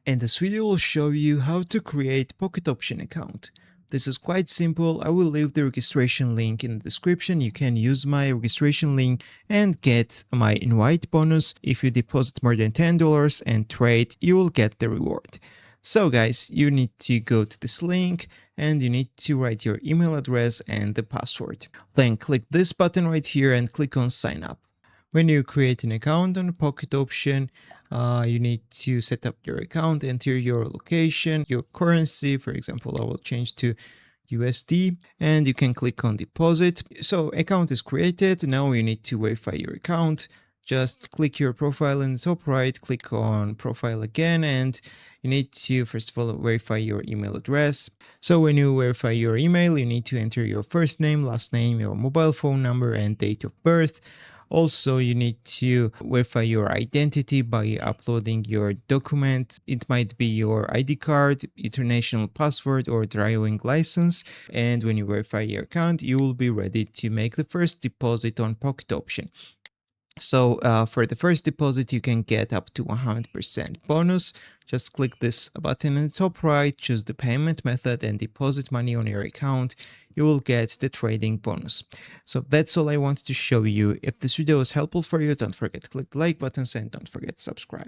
and this video will show you how to create Pocket Option account. This is quite simple. I will leave the registration link in the description. You can use my registration link and get my invite bonus. If you deposit more than $10 and trade, you will get the reward. So guys, you need to go to this link and you need to write your email address and the password. Then click this button right here and click on sign up. When you create an account on Pocket Option, you need to set up your account, enter your location, your currency. For example, I will change to USD and you can click on deposit. So account is created. Now you need to verify your account. Just click your profile in the top right, click on profile again, and you need to first of all verify your email address. So when you verify your email, you need to enter your first name, last name, your mobile phone number, and date of birth. Also, you need to verify your identity by uploading your document. It might be your ID card, international passport, or driving license. And when you verify your account, you will be ready to make the first deposit on Pocket Option. So for the first deposit, you can get up to 100% bonus. Just click this button in the top right, choose the payment method and deposit money on your account. You will get the trading bonus. So that's all I wanted to show you. If this video was helpful for you, don't forget to click the like button and don't forget to subscribe.